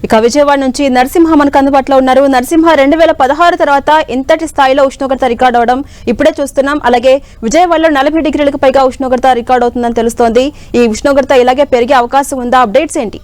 ఇక విజయవాడ నుంచి నరసింహ మనకు అందుబాటులో ఉన్నారు. నరసింహ, 2016 తర్వాత ఇంతటి స్థాయిలో ఉష్ణోగ్రత రికార్డ్ అవడం ఇప్పుడే చూస్తున్నాం. అలాగే విజయవాడలో 40 డిగ్రీలకు పైగా ఉష్ణోగ్రత రికార్డ్ అవుతుందని తెలుస్తోంది. ఈ ఉష్ణోగ్రత ఇలాగే పెరిగే అవకాశం ఉందా? అప్డేట్స్ ఏంటి?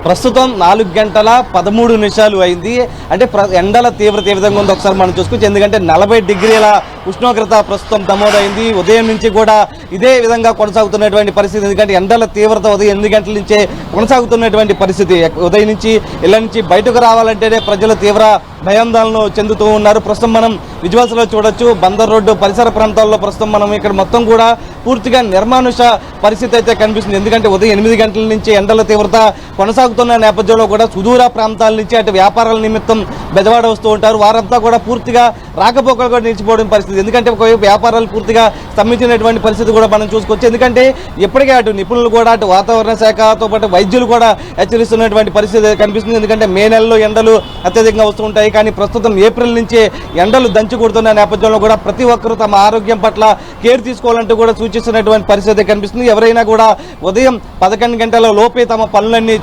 ప్రస్తుతం 4:13 అయింది. అంటే ఎండల తీవ్రత ఏ విధంగా ఉందో ఒకసారి మనం చూసుకోవచ్చు. ఎందుకంటే 40 డిగ్రీల ఉష్ణోగ్రత ప్రస్తుతం నమోదైంది. ఉదయం నుంచి కూడా ఇదే విధంగా కొనసాగుతున్నటువంటి పరిస్థితి. ఎందుకంటే ఎండల తీవ్రత ఉదయం 8 గంటల నుంచే కొనసాగుతున్నటువంటి పరిస్థితి. ఉదయం నుంచి ఇళ్ల నుంచి బయటకు రావాలంటేనే ప్రజలు తీవ్ర భయాందోళన చెందుతూ ఉన్నారు. ప్రస్తుతం మనం విజువల్స్లో చూడొచ్చు. బందర్ రోడ్డు పరిసర ప్రాంతాల్లో ప్రస్తుతం మనం ఇక్కడ మొత్తం కూడా పూర్తిగా నిర్మానుష పరిస్థితి అయితే కనిపిస్తుంది. ఎందుకంటే ఉదయం 8 గంటల నుంచి ఎండల తీవ్రత కొనసాగుతున్న నేపథ్యంలో కూడా సుదూర ప్రాంతాల నుంచి అటు వ్యాపారాల నిమిత్తం బెజవాడ వస్తూ ఉంటారు. వారంతా కూడా పూర్తిగా రాకపోకలు కూడా నిలిచిపోవడం పరిస్థితి. ఎందుకంటే ఒకవైపు వ్యాపారాలు పూర్తిగా స్తంభించినటువంటి పరిస్థితి కూడా మనం చూసుకోవచ్చు. ఎందుకంటే ఇప్పటికే అటు నిపుణులు కూడా అటు వాతావరణ శాఖతో పాటు వైద్యులు కూడా హెచ్చరిస్తున్నటువంటి పరిస్థితి కనిపిస్తుంది. ఎందుకంటే మే నెలలో ఎండలు అత్యధికంగా వస్తూ ఉంటాయి. కానీ ప్రస్తుతం ఏప్రిల్ నుంచే ఎండలు దంచి కొడుతున్న నేపథ్యంలో కూడా ప్రతి ఒక్కరూ తమ ఆరోగ్యం పట్ల కేర్ తీసుకోవాలంటూ కూడా సూచిస్తున్నటువంటి పరిస్థితి కనిపిస్తుంది. ఎవరైనా కూడా ఉదయం 11 గంటల లోపే తమ పనులన్నీ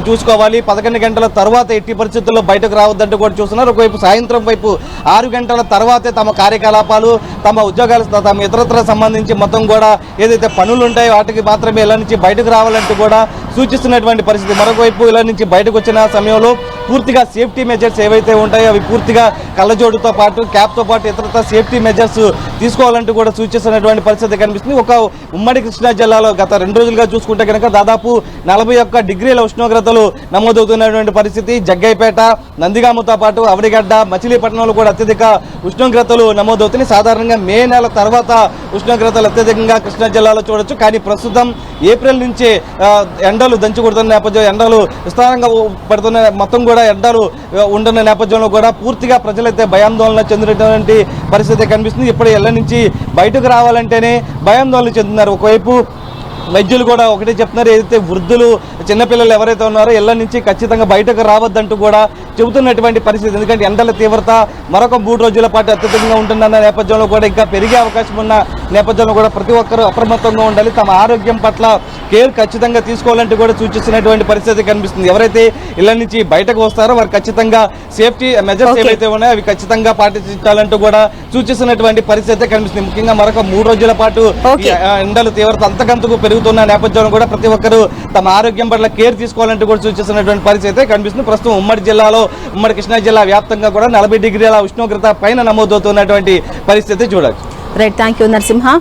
చూసుకోవాలి. 11 గంటల తర్వాత ఎట్టి పరిస్థితుల్లో బయటకు రావద్దంటూ కూడా చూస్తున్నారు. ఒకవైపు సాయంత్రం వైపు 6 గంటల తర్వాతే తమ కార్యకలాపాలు, తమ ఉద్యోగాలు, తమ ఇతరత్ర సంబంధించి మొత్తం కూడా ఏదైతే పనులు ఉంటాయో వాటికి మాత్రమే ఇళ్ల నుంచి బయటకు రావాలంటూ కూడా సూచిస్తున్నటువంటి పరిస్థితి. మరొకవైపు ఇళ్ల నుంచి బయటకు వచ్చిన సమయంలో పూర్తిగా సేఫ్టీ మెజర్స్ ఏవైతే ఉంటాయో అవి పూర్తిగా కళ్ళజోడుతో పాటు క్యాప్తో పాటు ఇతరత్ర సేఫ్టీ మెజర్స్ తీసుకోవాలంటూ కూడా సూచిస్తున్నటువంటి పరిస్థితి కనిపిస్తుంది. ఒక ఉమ్మడి కృష్ణా జిల్లాలో గత 2 రోజులుగా చూసుకుంటే కనుక దాదాపు 41 డిగ్రీల ఉష్ణోగ్రతలు నమోదవుతున్నటువంటి పరిస్థితి. జగ్గైపేట, నందిగామతో పాటు అవనిగడ్డ, మచిలీపట్నంలో కూడా అత్యధిక ఉష్ణోగ్రతలు నమోదవుతున్నాయి. సాధారణంగా మే నెల తర్వాత ఉష్ణోగ్రతలు అత్యధికంగా కృష్ణా జిల్లాలో చూడొచ్చు. కానీ ప్రస్తుతం ఏప్రిల్ నుంచే ఎండలు దంచి కొడుతున్న నేపథ్యం, ఎండలు విస్తారంగా పడుతున్న మొత్తం కూడా ఎండలు ఉంటున్న నేపథ్యంలో కూడా పూర్తిగా ప్రజలైతే భయాందోళన చెందినటువంటి పరిస్థితి కనిపిస్తుంది. ఇప్పుడు ఇళ్ల నుంచి బయటకు రావాలంటేనే భయాందోళన చెందుతున్నారు. ఒకవైపు వైద్యులు కూడా ఒకటే చెప్తున్నారు, ఏదైతే వృద్ధులు చిన్నపిల్లలు ఎవరైతే ఉన్నారో ఇళ్ల నుంచి ఖచ్చితంగా బయటకు రావద్దంటూ కూడా చెబుతున్నటువంటి పరిస్థితి. ఎందుకంటే ఎండల తీవ్రత మరొక 3 రోజుల పాటు అత్యధికంగా ఉంటుందన్న నేపథ్యంలో కూడా ఇంకా పెరిగే అవకాశం ఉన్న నేపథ్యంలో కూడా ప్రతి ఒక్కరూ అప్రమత్తంగా ఉండాలి. తమ ఆరోగ్యం పట్ల కేర్ ఖచ్చితంగా తీసుకోవాలంటూ కూడా సూచిస్తున్నటువంటి పరిస్థితి కనిపిస్తుంది. ఎవరైతే ఇళ్ల నుంచి బయటకు వస్తారో వారు ఖచ్చితంగా సేఫ్టీ మెజర్స్ ఏవైతే ఉన్నాయో అవి ఖచ్చితంగా పాటించాలంటూ కూడా సూచిస్తున్నటువంటి పరిస్థితి కనిపిస్తుంది. ముఖ్యంగా మరొక 3 రోజుల పాటు ఎండల తీవ్రత అంతకంతకు పెరుగుతున్న నేపథ్యంలో కూడా ప్రతి ఒక్కరూ తమ ఆరోగ్యం పట్ల కేర్ తీసుకోవాలంటూ కూడా సూచిస్తున్నటువంటి పరిస్థితి కనిపిస్తుంది. ప్రస్తుతం ఉమ్మడి కృష్ణా జిల్లా వ్యాప్తంగా కూడా 40 డిగ్రీల ఉష్ణోగ్రత పైన నమోదవుతున్నటువంటి పరిస్థితి చూడొచ్చు. Right, thank you Narasimha.